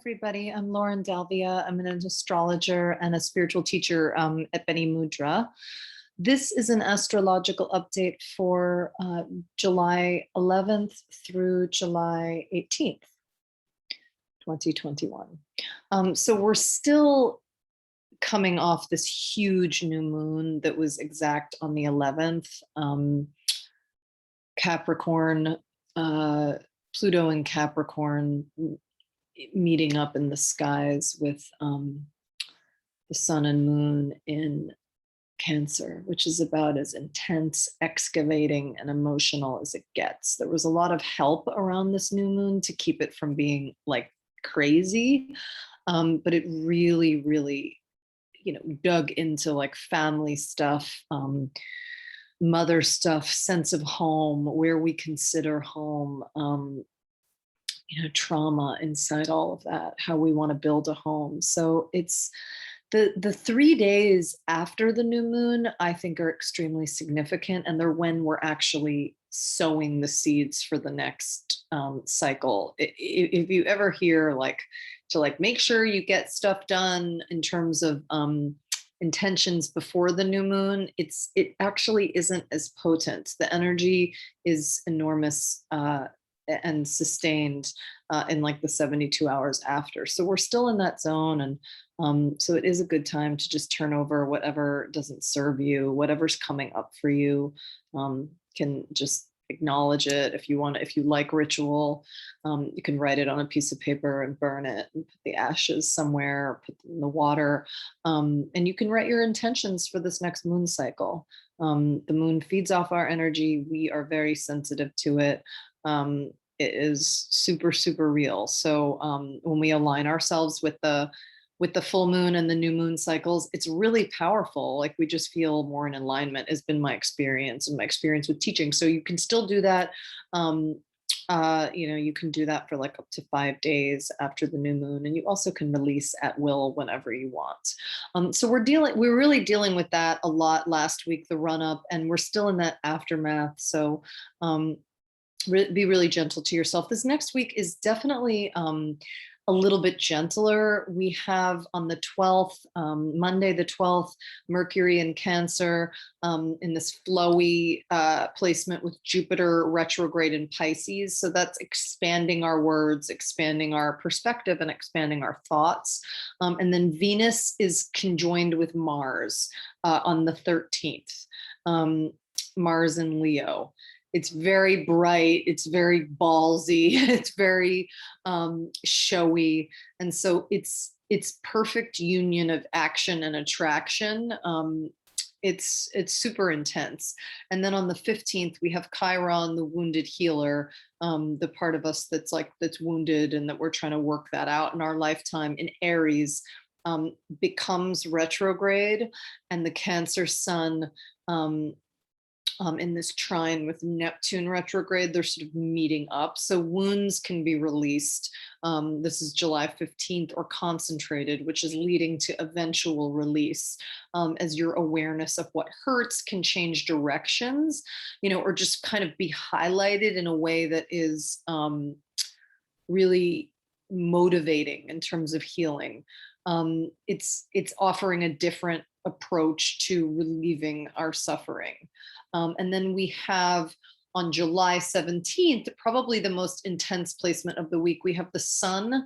everybody. I'm Lauren Dalvia. I'm an astrologer and a spiritual teacher at Bene Mudra. This is an astrological update for July 11th through July 18th, 2021. So we're still coming off this huge new moon that was exact on the 11th. Capricorn, Pluto and Capricorn meeting up in the skies with the sun and moon in Cancer, which is about as intense, excavating, and emotional as it gets. There was a lot of help around this new moon to keep it from being like crazy, but it really, really, dug into like family stuff, mother stuff, sense of home, where we consider home, trauma inside all of that, how we want to build a home. So it's the 3 days after the new moon, I think, are extremely significant, and they're when we're actually sowing the seeds for the next cycle. If you ever hear to make sure you get stuff done in terms of intentions before the new moon, it actually isn't as potent. The energy is enormous and sustained in like the 72 hours after. So we're still in that zone. And so it is a good time to just turn over whatever doesn't serve you, whatever's coming up for you. Can just acknowledge it. If you like ritual, you can write it on a piece of paper and burn it and put the ashes somewhere, or put them in the water. And you can write your intentions for this next moon cycle. The moon feeds off our energy. We are very sensitive to it. It is super, super real. So when we align ourselves with the full moon and the new moon cycles, it's really powerful. Like we just feel more in alignment, has been my experience and my experience with teaching. So you can still do that. You can do that for like up to 5 days after the new moon, and you also can release at will whenever you want. So we're really dealing with that a lot last week, the run up, and we're still in that aftermath. So be really gentle to yourself. This next week is definitely a little bit gentler. We have on the 12th, Monday the 12th, Mercury in Cancer in this flowy placement with Jupiter retrograde in Pisces. So that's expanding our words, expanding our perspective, and expanding our thoughts. And then Venus is conjoined with Mars on the 13th, Mars in Leo. It's very bright, it's very ballsy, it's very showy. And so it's perfect union of action and attraction. It's super intense. And then on the 15th, we have Chiron, the wounded healer, the part of us that's wounded and that we're trying to work that out in our lifetime, in Aries, becomes retrograde, and the Cancer sun in this trine with Neptune retrograde, they're sort of meeting up. So wounds can be released. This is July 15th, or concentrated, which is leading to eventual release, as your awareness of what hurts can change directions, or just kind of be highlighted in a way that is really motivating in terms of healing. It's offering a different approach to relieving our suffering. And then we have on July 17th, probably the most intense placement of the week, we have the sun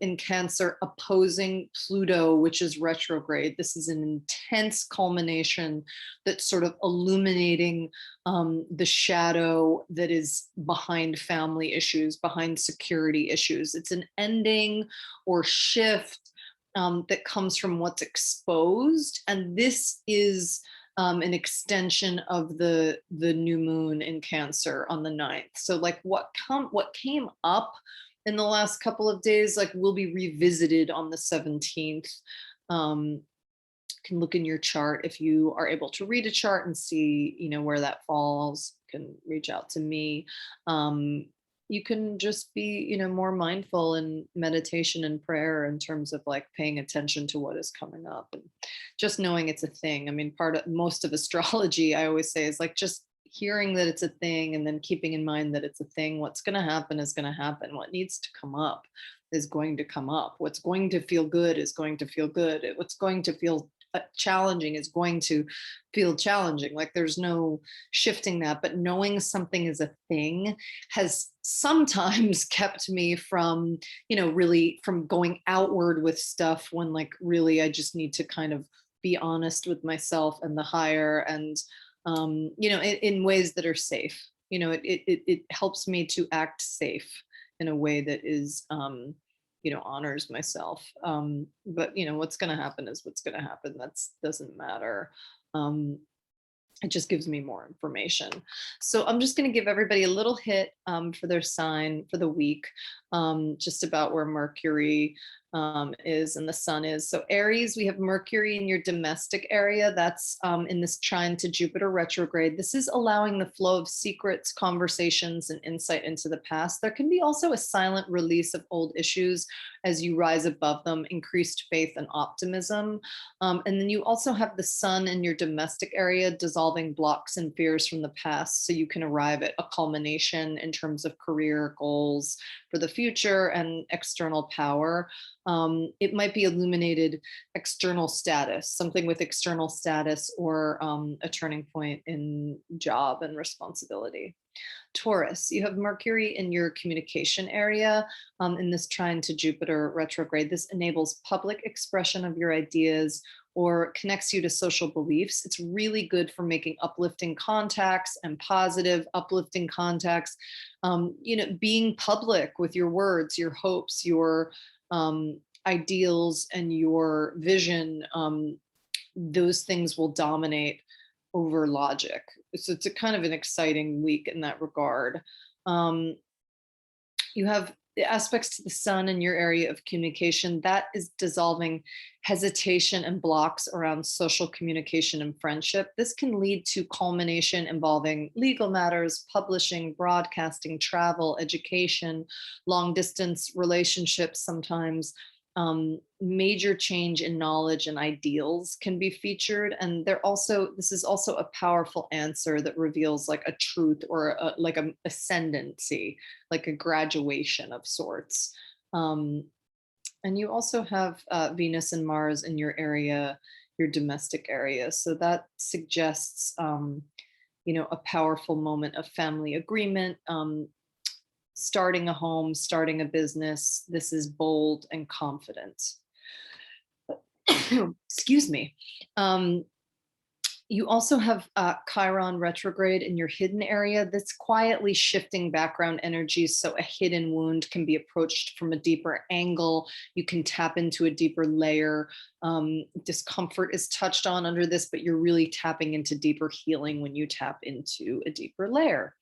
in Cancer opposing Pluto, which is retrograde. This is an intense culmination that's sort of illuminating the shadow that is behind family issues, behind security issues. It's an ending or shift that comes from what's exposed. And this is an extension of the new moon in Cancer on the 9th. So like what came up in the last couple of days, like will be revisited on the 17th. Can look in your chart if you are able to read a chart and see, where that falls. You can reach out to me. You can just be, more mindful in meditation and prayer in terms of like paying attention to what is coming up and just knowing it's a thing. I mean, most of astrology, I always say, is like just hearing that it's a thing and then keeping in mind that it's a thing. What's going to happen is going to happen. What needs to come up is going to come up. What's going to feel good is going to feel good. What's going to feel challenging is going to feel challenging. Like there's no shifting that. But knowing something is a thing has sometimes kept me from, really from going outward with stuff when like really I just need to kind of be honest with myself and the higher, and in ways that are safe. It helps me to act safe in a way that is honors myself. But what's going to happen is what's going to happen. That's doesn't matter. It just gives me more information. So I'm just going to give everybody a little hit for their sign for the week, just about where Mercury is and the sun is. So Aries, we have Mercury in your domestic area. That's in this trine to Jupiter retrograde. This is allowing the flow of secrets, conversations, and insight into the past. There can be also a silent release of old issues as you rise above them, increased faith and optimism. And then you also have the sun in your domestic area dissolving blocks and fears from the past, so you can arrive at a culmination in terms of career goals for the future and external power. It might be illuminated external status, something with external status, or a turning point in job and responsibility. Taurus, you have Mercury in your communication area in this trine to Jupiter retrograde. This enables public expression of your ideas or connects you to social beliefs. It's really good for making uplifting contacts and positive, uplifting contacts. Being public with your words, your hopes, your ideals, and your vision. Those things will dominate over logic. So it's a kind of an exciting week in that regard. You have the aspects to the sun in your area of communication that is dissolving hesitation and blocks around social communication and friendship. This can lead to culmination involving legal matters, publishing, broadcasting, travel, education, long distance relationships sometimes. Major change in knowledge and ideals can be featured. And this is also a powerful answer that reveals like a truth or like an ascendancy, like a graduation of sorts. And you also have Venus and Mars in your area, your domestic area. So that suggests, a powerful moment of family agreement, starting a home, starting a business. This is bold and confident. Excuse me. You also have Chiron retrograde in your hidden area. That's quietly shifting background energies. So a hidden wound can be approached from a deeper angle. You can tap into a deeper layer. Discomfort is touched on under this, but you're really tapping into deeper healing when you tap into a deeper layer.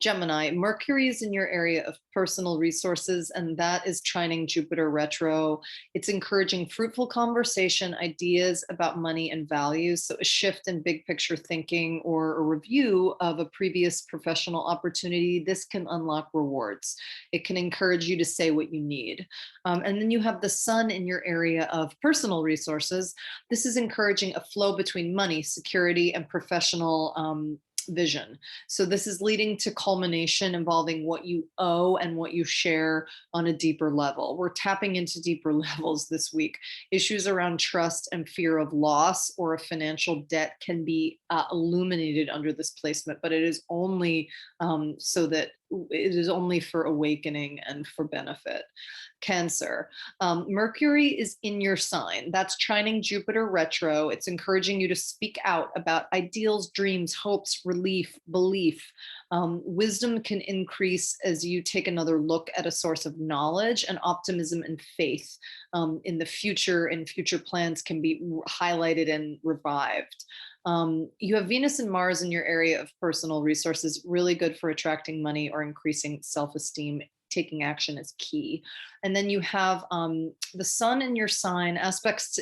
Gemini, Mercury is in your area of personal resources, and that is trining Jupiter retro. It's encouraging fruitful conversation, ideas about money and values. So a shift in big picture thinking or a review of a previous professional opportunity. This can unlock rewards. It can encourage you to say what you need. And then you have the sun in your area of personal resources. This is encouraging a flow between money, security, and professional vision. So this is leading to culmination involving what you owe and what you share on a deeper level. We're tapping into deeper levels this week. Issues around trust and fear of loss or a financial debt can be illuminated under this placement, but it is only it is only for awakening and for benefit. Cancer, Mercury is in your sign. That's trining Jupiter retro. It's encouraging you to speak out about ideals, dreams, hopes, relief, belief. Wisdom can increase as you take another look at a source of knowledge, and optimism and faith in the future and future plans can be highlighted and revived. You have Venus and Mars in your area of personal resources, really good for attracting money or increasing self-esteem. Taking action is key. And then you have the sun in your sign, aspects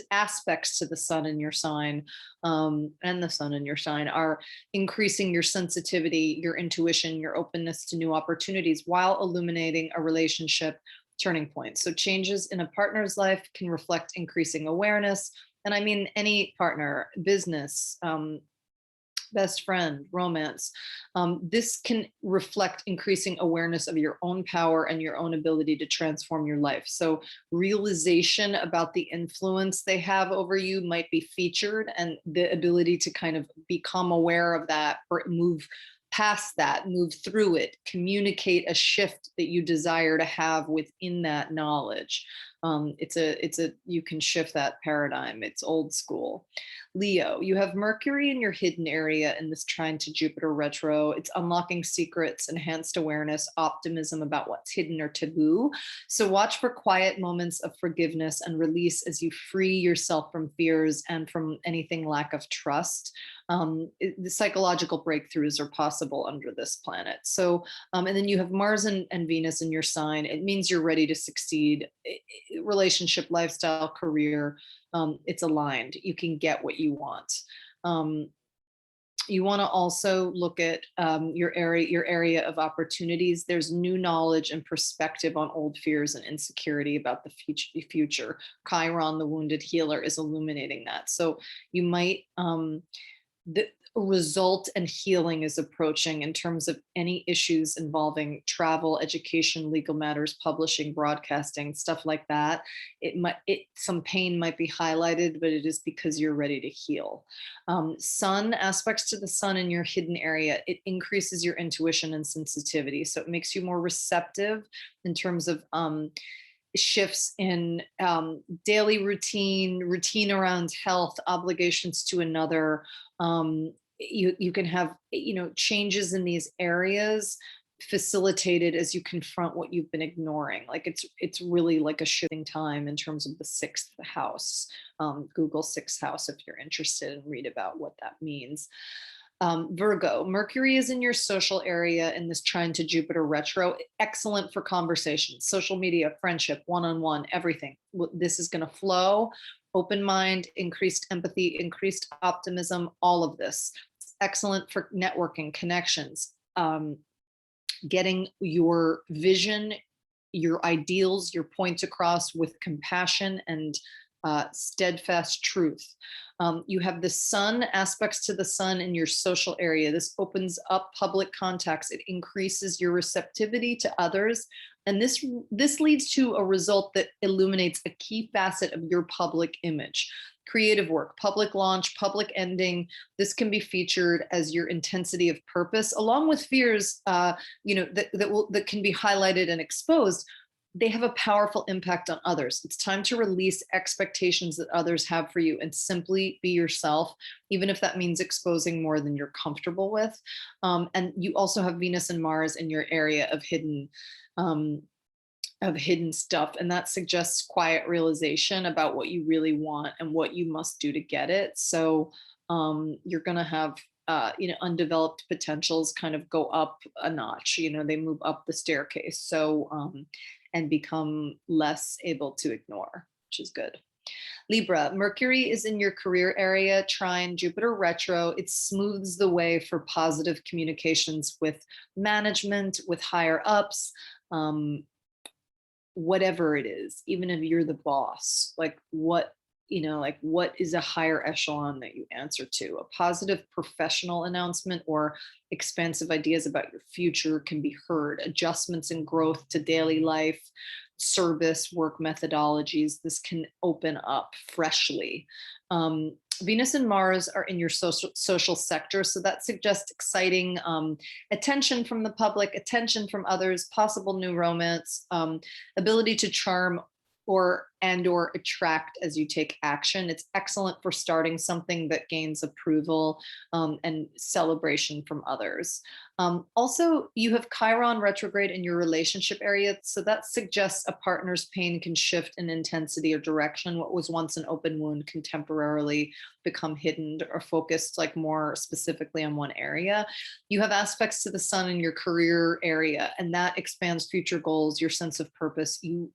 to the sun in your sign, and the sun in your sign are increasing your sensitivity, your intuition, your openness to new opportunities while illuminating a relationship turning point. So changes in a partner's life can reflect increasing awareness. And I mean any partner, business, best friend, romance. This can reflect increasing awareness of your own power and your own ability to transform your life. So realization about the influence they have over you might be featured, and the ability to kind of become aware of that or move past that, move through it, communicate a shift that you desire to have within that knowledge. You can shift that paradigm. It's old school. Leo, you have Mercury in your hidden area in this trine to Jupiter retro. It's unlocking secrets, enhanced awareness, optimism about what's hidden or taboo. So watch for quiet moments of forgiveness and release as you free yourself from fears and from anything lack of trust. The psychological breakthroughs are possible under this planet. So, and then you have Mars and Venus in your sign. It means you're ready to succeed. Relationship, lifestyle, career, it's aligned. You can get what you want. You want to also look at your area of opportunities. There's new knowledge and perspective on old fears and insecurity about the future. Chiron, the wounded healer, is illuminating that. So you might the result and healing is approaching in terms of any issues involving travel, education, legal matters, publishing, broadcasting, stuff like that. Some pain might be highlighted, but it is because you're ready to heal. Sun, aspects to the sun in your hidden area, it increases your intuition and sensitivity. So it makes you more receptive in terms of shifts in daily routine around health, obligations to another. You can have, changes in these areas facilitated as you confront what you've been ignoring. Like it's really like a shifting time in terms of the sixth house. Google sixth house if you're interested and read about what that means. Virgo, Mercury is in your social area in this trine to Jupiter retro. Excellent for conversations, social media, friendship, one-on-one, everything. This is going to flow. Open mind, increased empathy, increased optimism, all of this. It's excellent for networking, connections, getting your vision, your ideals, your points across with compassion and steadfast truth. You have the sun, aspects to the sun in your social area. This opens up public contacts. It increases your receptivity to others. And this leads to a result that illuminates a key facet of your public image. Creative work, public launch, public ending. This can be featured as your intensity of purpose, along with fears, that can be highlighted and exposed. They have a powerful impact on others. It's time to release expectations that others have for you and simply be yourself, even if that means exposing more than you're comfortable with. And you also have Venus and Mars in your area of hidden stuff. And that suggests quiet realization about what you really want and what you must do to get it. So you're going to have undeveloped potentials kind of go up a notch, they move up the staircase. So, and become less able to ignore, which is good. Libra, Mercury is in your career area, trine Jupiter retro. It smooths the way for positive communications with management, with higher ups, whatever it is, even if you're the boss, what is a higher echelon that you answer to? A positive professional announcement or expansive ideas about your future can be heard. Adjustments and growth to daily life, service, work methodologies. This can open up freshly. Venus and Mars are in your social sector, so that suggests exciting attention from the public, attention from others, possible new romance, ability to charm or attract as you take action. It's excellent for starting something that gains approval and celebration from others. Also, you have Chiron retrograde in your relationship area, so that suggests a partner's pain can shift in intensity or direction. What was once an open wound can temporarily become hidden or focused more specifically on one area. You have aspects to the sun in your career area, and that expands future goals, your sense of purpose. You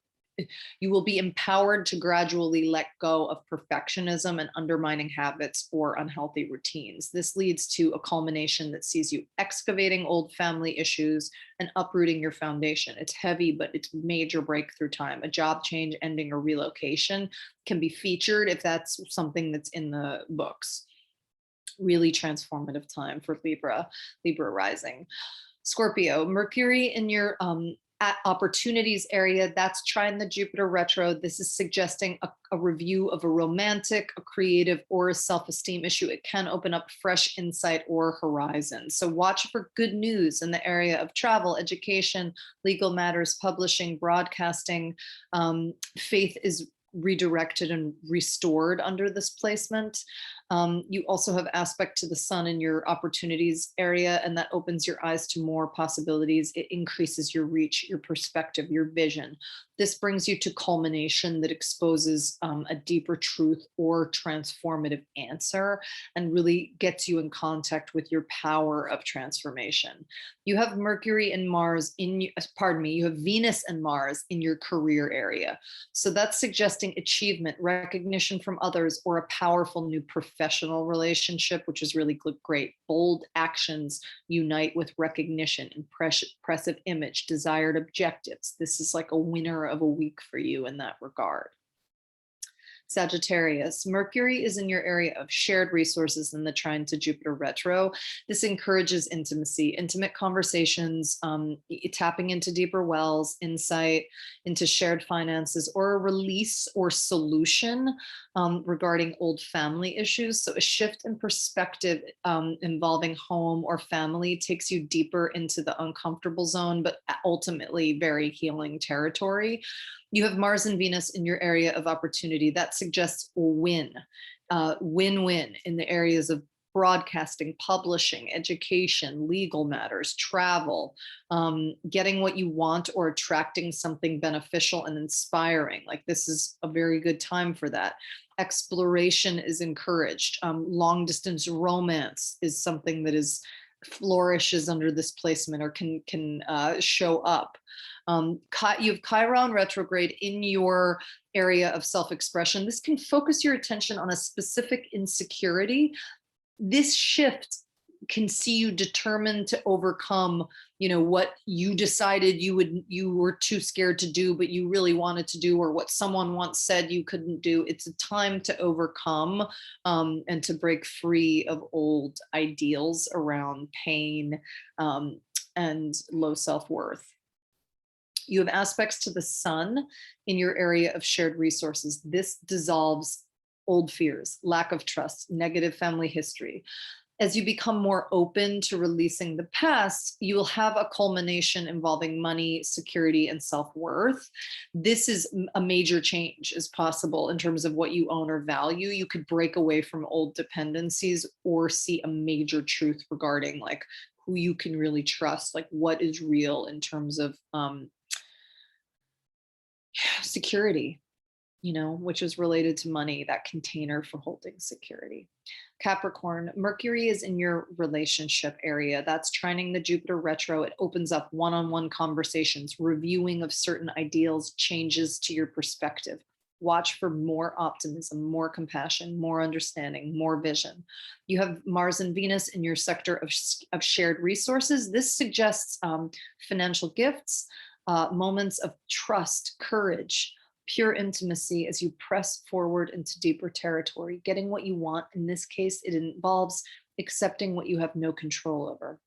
will be empowered to gradually let go of perfectionism and undermining habits or unhealthy routines. This leads to a culmination that sees you excavating old family issues and uprooting your foundation. It's heavy, but it's major breakthrough time. A job change, ending, or relocation can be featured if that's something that's in the books. Really transformative time for Libra rising. Scorpio, Mercury in your at opportunities area, that's trine the Jupiter retro. This is suggesting a review of a romantic, a creative, or a self-esteem issue. It can open up fresh insight or horizon. So watch for good news in the area of travel, education, legal matters, publishing, broadcasting. Faith is redirected and restored under this placement. You also have aspect to the sun in your opportunities area, and that opens your eyes to more possibilities. It increases your reach, your perspective, your vision. This brings you to culmination that exposes a deeper truth or transformative answer and really gets you in contact with your power of transformation. You have Mercury and Mars in, pardon me, you have Venus and Mars in your career area. So that's suggesting achievement, recognition from others, or a powerful new professional relationship, which is really great. Bold actions unite with recognition, impressive image, desired objectives. This is like a winner of a week for you in that regard. Sagittarius, Mercury is in your area of shared resources in the trine to Jupiter retro. This encourages intimacy, intimate conversations, tapping into deeper wells, insight into shared finances, or a release or solution regarding old family issues. So a shift in perspective involving home or family takes you deeper into the uncomfortable zone, but ultimately very healing territory. You have Mars and Venus in your area of opportunity. That suggests win, win-win in the areas of broadcasting, publishing, education, legal matters, travel, getting what you want, or attracting something beneficial and inspiring. Like, this is a very good time for that. Exploration is encouraged. Long distance romance is something that flourishes under this placement, or can show up. You have Chiron retrograde in your area of self-expression. This can focus your attention on a specific insecurity. This shift can see you determined to overcome, what you decided you were too scared to do, but you really wanted to do, or what someone once said you couldn't do. It's a time to overcome and to break free of old ideals around pain and low self-worth. You have aspects to the sun in your area of shared resources. This dissolves old fears, lack of trust, negative family history. As you become more open to releasing the past, you will have a culmination involving money, security, and self-worth. This is a major change is possible in terms of what you own or value. You could break away from old dependencies or see a major truth regarding like who you can really trust, like what is real in terms of security, which is related to money, that container for holding security. Capricorn, Mercury is in your relationship area. That's trining the Jupiter retro. It opens up one-on-one conversations, reviewing of certain ideals, changes to your perspective. Watch for more optimism, more compassion, more understanding, more vision. You have Mars and Venus in your sector of shared resources. This suggests financial gifts, moments of trust, courage, pure intimacy as you press forward into deeper territory. Getting what you want, in this case, it involves accepting what you have no control over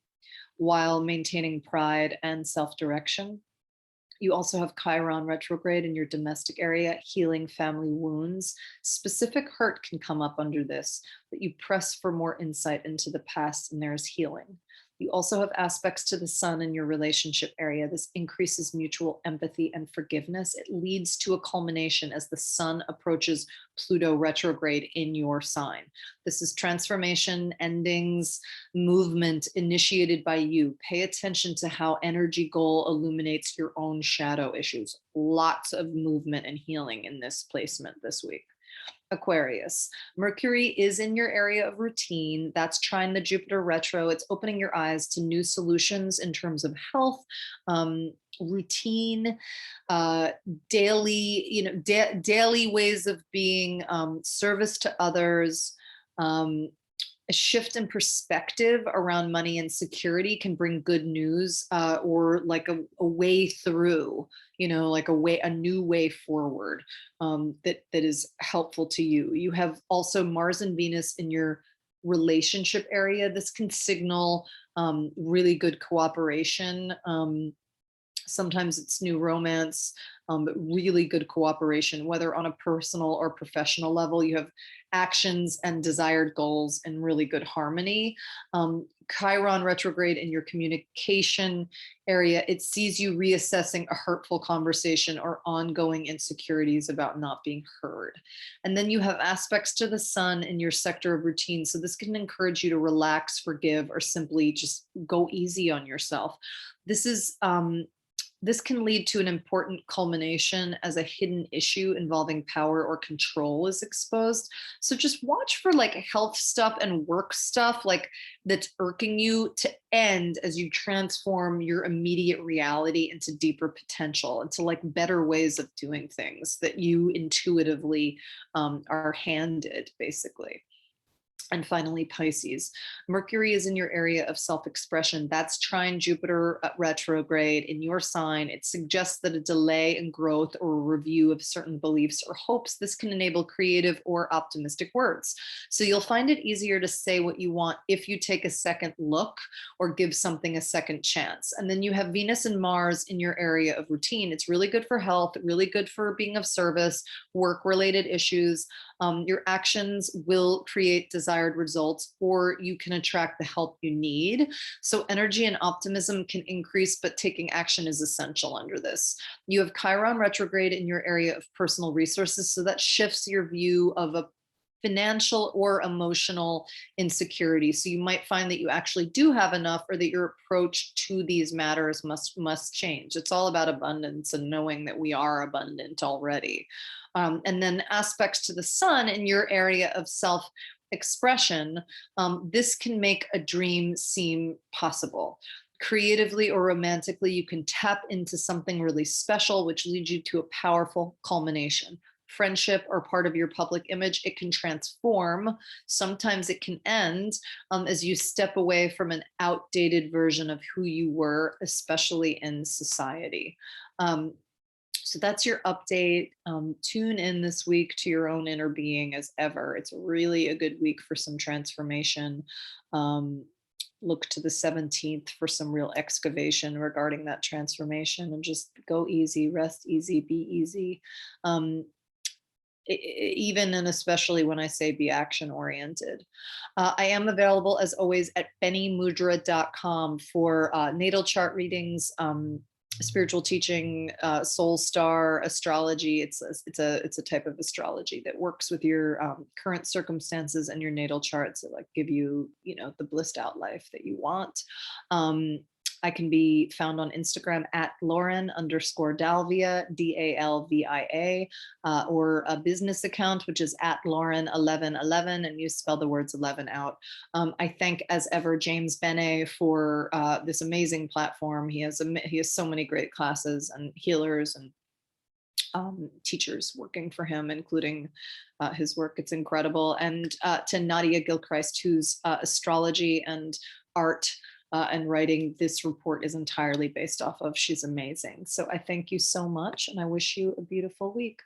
while maintaining pride and self-direction. You also have Chiron retrograde in your domestic area, healing family wounds. Specific hurt can come up under this, but you press for more insight into the past and there's healing. You also have aspects to the sun in your relationship area. This increases mutual empathy and forgiveness. It leads to a culmination as the sun approaches Pluto retrograde in your sign. This is transformation, endings, movement initiated by you. Pay attention to how energy goal illuminates your own shadow issues. Lots of movement and healing in this placement this week. Aquarius, Mercury is in your area of routine. That's trine the Jupiter retro. It's opening your eyes to new solutions in terms of health, routine, daily, daily ways of being, service to others. A shift in perspective around money and security can bring good news, or like a way through, like a new way forward that is helpful to you. You have also Mars and Venus in your relationship area. This can signal really good cooperation. Sometimes it's new romance, but really good cooperation, whether on a personal or professional level. You have actions and desired goals in really good harmony. Chiron retrograde in your communication area, it sees you reassessing a hurtful conversation or ongoing insecurities about not being heard. And then you have aspects to the sun in your sector of routine. So this can encourage you to relax, forgive, or simply just go easy on yourself. This can lead to an important culmination as a hidden issue involving power or control is exposed. So just watch for like health stuff and work stuff like that's irking you to end as you transform your immediate reality into deeper potential, into like better ways of doing things that you intuitively are handed, basically. And finally, Pisces. Mercury is in your area of self-expression. That's trine Jupiter retrograde in your sign. It suggests that a delay in growth or a review of certain beliefs or hopes. This can enable creative or optimistic words. So you'll find it easier to say what you want if you take a second look or give something a second chance. And then you have Venus and Mars in your area of routine. It's really good for health, really good for being of service, work-related issues. Your actions will create desired results, or you can attract the help you need. So energy and optimism can increase, but taking action is essential under this. You have Chiron retrograde in your area of personal resources. So that shifts your view of a financial or emotional insecurity. So you might find that you actually do have enough, or that your approach to these matters must change. It's all about abundance and knowing that we are abundant already. And then aspects to the sun in your area of self-expression, this can make a dream seem possible. Creatively or romantically, you can tap into something really special, which leads you to a powerful culmination. Friendship or part of your public image, it can transform. Sometimes it can end as you step away from an outdated version of who you were, especially in society. So that's your update. Tune in this week to your own inner being as ever. It's really a good week for some transformation. Look to the 17th for some real excavation regarding that transformation, and just go easy, rest easy, be easy. Even and especially when I say be action oriented. I am available as always at benemudra.com for natal chart readings, spiritual teaching, soul star astrology. It's a type of astrology that works with your current circumstances and your natal charts that like give you, the blissed out life that you want. I can be found on Instagram at Lauren_Dalvia, DALVIA, or a business account, which is at Lauren1111, and you spell the words 11 out. I thank, as ever, James Bene for this amazing platform. He has so many great classes and healers and teachers working for him, including his work. It's incredible. And to Nadia Gilchrist, whose astrology and art and writing this report is entirely based off of. She's amazing. So I thank you so much, and I wish you a beautiful week.